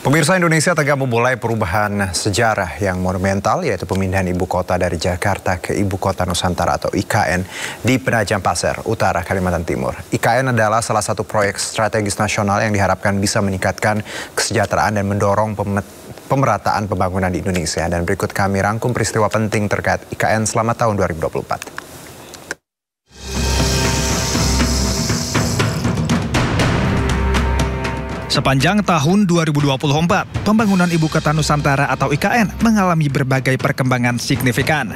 Pemirsa, Indonesia tengah memulai perubahan sejarah yang monumental, yaitu pemindahan ibu kota dari Jakarta ke Ibu Kota Nusantara atau IKN di Penajam Pasir Utara, Kalimantan Timur. IKN adalah salah satu proyek strategis nasional yang diharapkan bisa meningkatkan kesejahteraan dan mendorong pemerataan pembangunan di Indonesia. Dan berikut kami rangkum peristiwa penting terkait IKN selama tahun 2024. Sepanjang tahun 2024, pembangunan Ibu Kota Nusantara atau IKN mengalami berbagai perkembangan signifikan.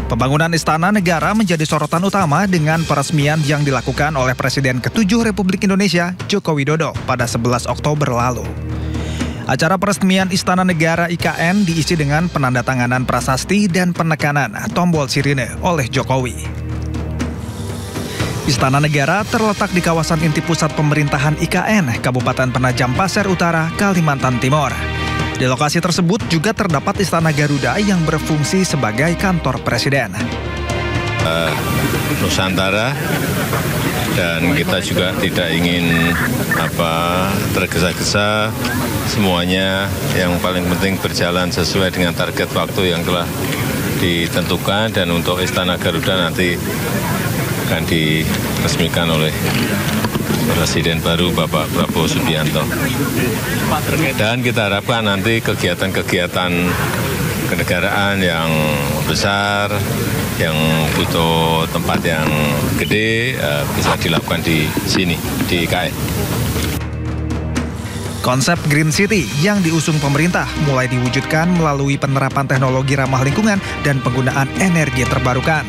Pembangunan Istana Negara menjadi sorotan utama dengan peresmian yang dilakukan oleh Presiden ke-7 Republik Indonesia, Joko Widodo, pada 11 Oktober lalu. Acara peresmian Istana Negara IKN diisi dengan penandatanganan prasasti dan penekanan tombol sirine oleh Jokowi. Istana Negara terletak di kawasan inti pusat pemerintahan IKN, Kabupaten Penajam Pasir Utara, Kalimantan Timur. Di lokasi tersebut juga terdapat Istana Garuda yang berfungsi sebagai kantor presiden. Nusantara, dan kita juga tidak ingin tergesa-gesa, semuanya yang paling penting berjalan sesuai dengan target waktu yang telah ditentukan, dan untuk Istana Garuda nanti akan diresmikan oleh Presiden baru Bapak Prabowo Subianto. Dan kita harapkan nanti kegiatan-kegiatan kenegaraan yang besar, yang butuh tempat yang gede, bisa dilakukan di sini, di IKN. Konsep Green City yang diusung pemerintah mulai diwujudkan melalui penerapan teknologi ramah lingkungan dan penggunaan energi terbarukan.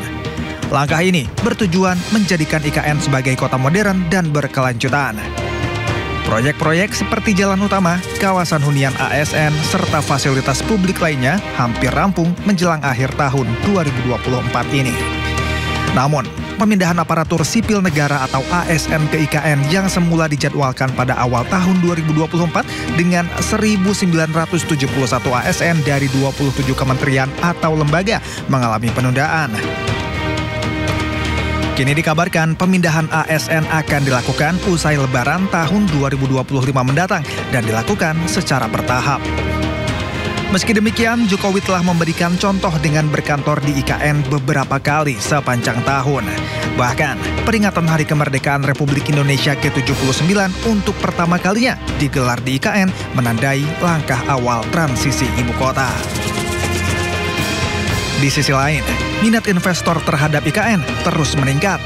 Langkah ini bertujuan menjadikan IKN sebagai kota modern dan berkelanjutan. Proyek-proyek seperti jalan utama, kawasan hunian ASN, serta fasilitas publik lainnya hampir rampung menjelang akhir tahun 2024 ini. Namun, pemindahan aparatur sipil negara atau ASN ke IKN yang semula dijadwalkan pada awal tahun 2024 dengan 1.971 ASN dari 27 kementerian atau lembaga mengalami penundaan. Kini dikabarkan pemindahan ASN akan dilakukan usai Lebaran tahun 2025 mendatang dan dilakukan secara bertahap. Meski demikian, Jokowi telah memberikan contoh dengan berkantor di IKN beberapa kali sepanjang tahun. Bahkan, peringatan Hari Kemerdekaan Republik Indonesia ke-79 untuk pertama kalinya digelar di IKN menandai langkah awal transisi ibu kota. Di sisi lain, minat investor terhadap IKN terus meningkat.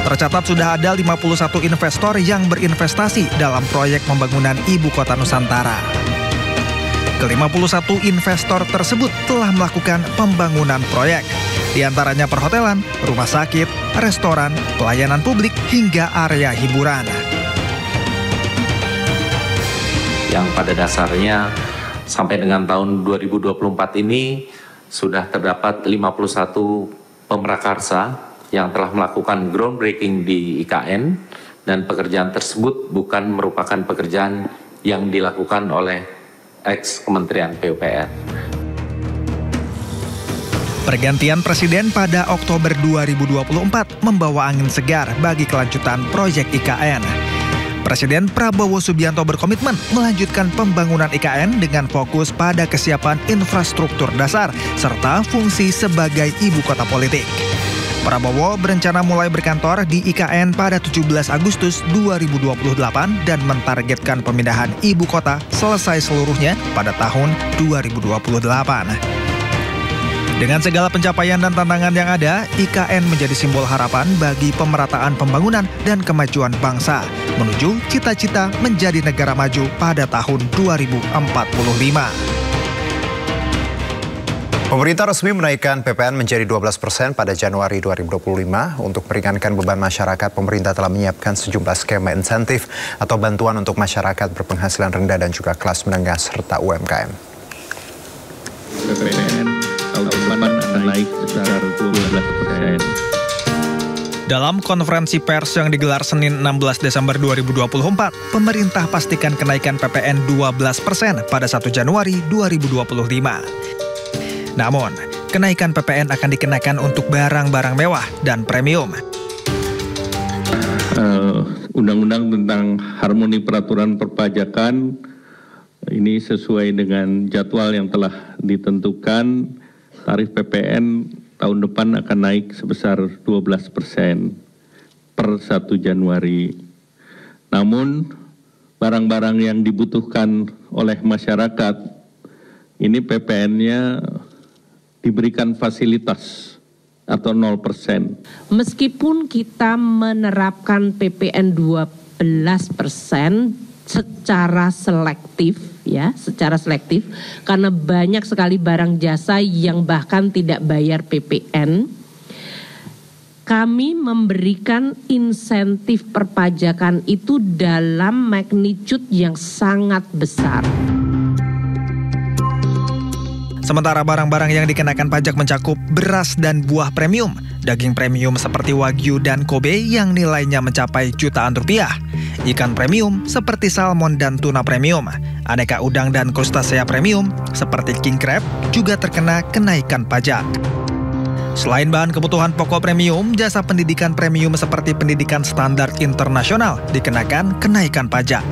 Tercatat sudah ada 51 investor yang berinvestasi dalam proyek pembangunan Ibu Kota Nusantara. Ke-51 investor tersebut telah melakukan pembangunan proyek, di antaranya perhotelan, rumah sakit, restoran, pelayanan publik, hingga area hiburan. Yang pada dasarnya sampai dengan tahun 2024 ini sudah terdapat 51 pemrakarsa yang telah melakukan groundbreaking di IKN, dan pekerjaan tersebut bukan merupakan pekerjaan yang dilakukan oleh ex-Kementerian PUPR. Pergantian presiden pada Oktober 2024 membawa angin segar bagi kelanjutan proyek IKN. Presiden Prabowo Subianto berkomitmen melanjutkan pembangunan IKN dengan fokus pada kesiapan infrastruktur dasar serta fungsi sebagai ibu kota politik. Prabowo berencana mulai berkantor di IKN pada 17 Agustus 2028 dan mentargetkan pemindahan ibu kota selesai seluruhnya pada tahun 2028. Dengan segala pencapaian dan tantangan yang ada, IKN menjadi simbol harapan bagi pemerataan pembangunan dan kemajuan bangsa menuju cita-cita menjadi negara maju pada tahun 2045. Pemerintah resmi menaikkan PPN menjadi 12% pada Januari 2025. Untuk meringankan beban masyarakat, pemerintah telah menyiapkan sejumlah skema insentif atau bantuan untuk masyarakat berpenghasilan rendah dan juga kelas menengah serta UMKM. PPN tahun depan akan naik sebesar 12%. Dalam konferensi pers yang digelar Senin 16 Desember 2024, pemerintah pastikan kenaikan PPN 12% pada 1 Januari 2025. Namun, kenaikan PPN akan dikenakan untuk barang-barang mewah dan premium. Undang-Undang tentang Harmoni Peraturan Perpajakan Ini sesuai dengan jadwal yang telah ditentukan, tarif PPN tahun depan akan naik sebesar 12% per 1 Januari. Namun, barang-barang yang dibutuhkan oleh masyarakat, ini PPN-nya diberikan fasilitas atau 0%. Meskipun kita menerapkan PPN 12% secara selektif, karena banyak sekali barang jasa yang bahkan tidak bayar PPN, kami memberikan insentif perpajakan itu dalam magnitude yang sangat besar. Sementara barang-barang yang dikenakan pajak mencakup beras dan buah premium, daging premium seperti Wagyu dan Kobe yang nilainya mencapai jutaan rupiah, ikan premium seperti salmon dan tuna premium, aneka udang dan krustasea premium seperti king crab juga terkena kenaikan pajak. Selain bahan kebutuhan pokok premium, jasa pendidikan premium seperti pendidikan standar internasional dikenakan kenaikan pajak.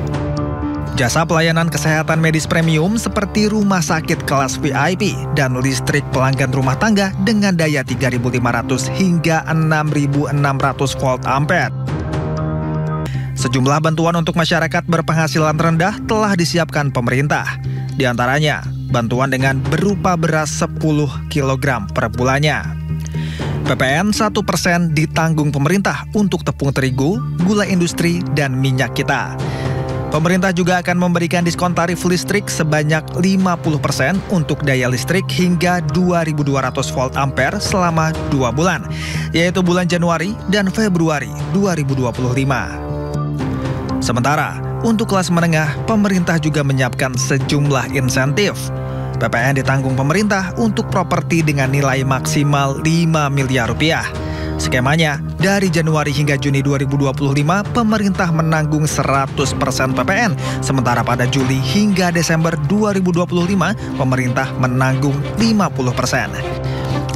Jasa pelayanan kesehatan medis premium seperti rumah sakit kelas VIP dan listrik pelanggan rumah tangga dengan daya 3.500 hingga 6.600 volt ampere. Sejumlah bantuan untuk masyarakat berpenghasilan rendah telah disiapkan pemerintah. Di antaranya, bantuan dengan berupa beras 10 kg per bulannya. PPN 1% ditanggung pemerintah untuk tepung terigu, gula industri, dan minyak kita. Pemerintah juga akan memberikan diskon tarif listrik sebanyak 50% untuk daya listrik hingga 2.200 volt ampere selama 2 bulan, yaitu bulan Januari dan Februari 2025. Sementara, untuk kelas menengah, pemerintah juga menyiapkan sejumlah insentif. PPN ditanggung pemerintah untuk properti dengan nilai maksimal 5 miliar rupiah. Skemanya, dari Januari hingga Juni 2025, pemerintah menanggung 100% PPN, sementara pada Juli hingga Desember 2025, pemerintah menanggung 50%.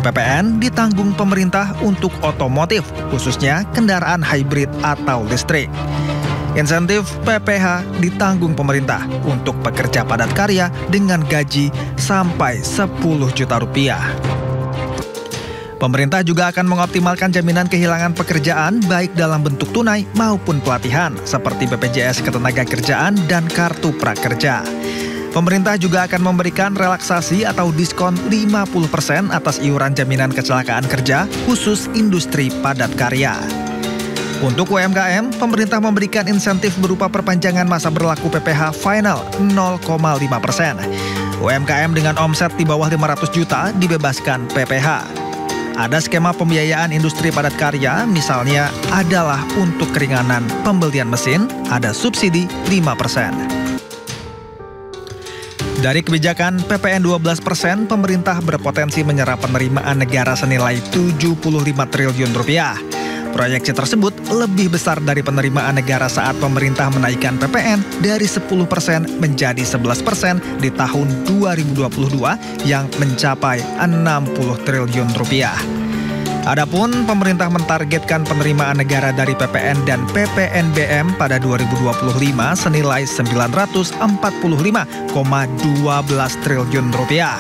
PPN ditanggung pemerintah untuk otomotif, khususnya kendaraan hybrid atau listrik. Insentif PPH ditanggung pemerintah untuk pekerja padat karya dengan gaji sampai 10 juta rupiah. Pemerintah juga akan mengoptimalkan jaminan kehilangan pekerjaan baik dalam bentuk tunai maupun pelatihan seperti BPJS Ketenagakerjaan dan Kartu Prakerja. Pemerintah juga akan memberikan relaksasi atau diskon 50% atas iuran jaminan kecelakaan kerja khusus industri padat karya. Untuk UMKM, pemerintah memberikan insentif berupa perpanjangan masa berlaku PPH final 0,5%. UMKM dengan omset di bawah 500 juta dibebaskan PPH. Ada skema pembiayaan industri padat karya, misalnya adalah untuk keringanan pembelian mesin, ada subsidi 5%. Dari kebijakan PPN 12%, pemerintah berpotensi menyerap penerimaan negara senilai 75 triliun rupiah. Proyeksi tersebut lebih besar dari penerimaan negara saat pemerintah menaikkan PPN dari 10% menjadi 11% di tahun 2022 yang mencapai 60 triliun rupiah. Adapun pemerintah mentargetkan penerimaan negara dari PPN dan PPNBM pada 2025 senilai 945,12 triliun rupiah.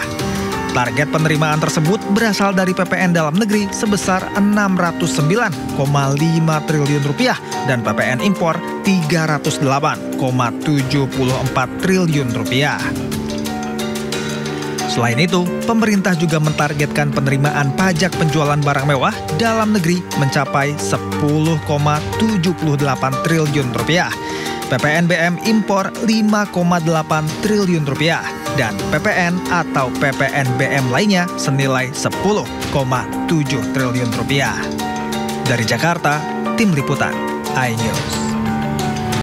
Target penerimaan tersebut berasal dari PPN dalam negeri sebesar 609,5 triliun rupiah dan PPN impor 308,74 triliun rupiah. Selain itu, pemerintah juga mentargetkan penerimaan pajak penjualan barang mewah dalam negeri mencapai 10,78 triliun rupiah. PPNBM impor 5,8 triliun rupiah dan PPN atau PPNBM lainnya senilai 10,7 triliun rupiah. Dari Jakarta, Tim Liputan iNews.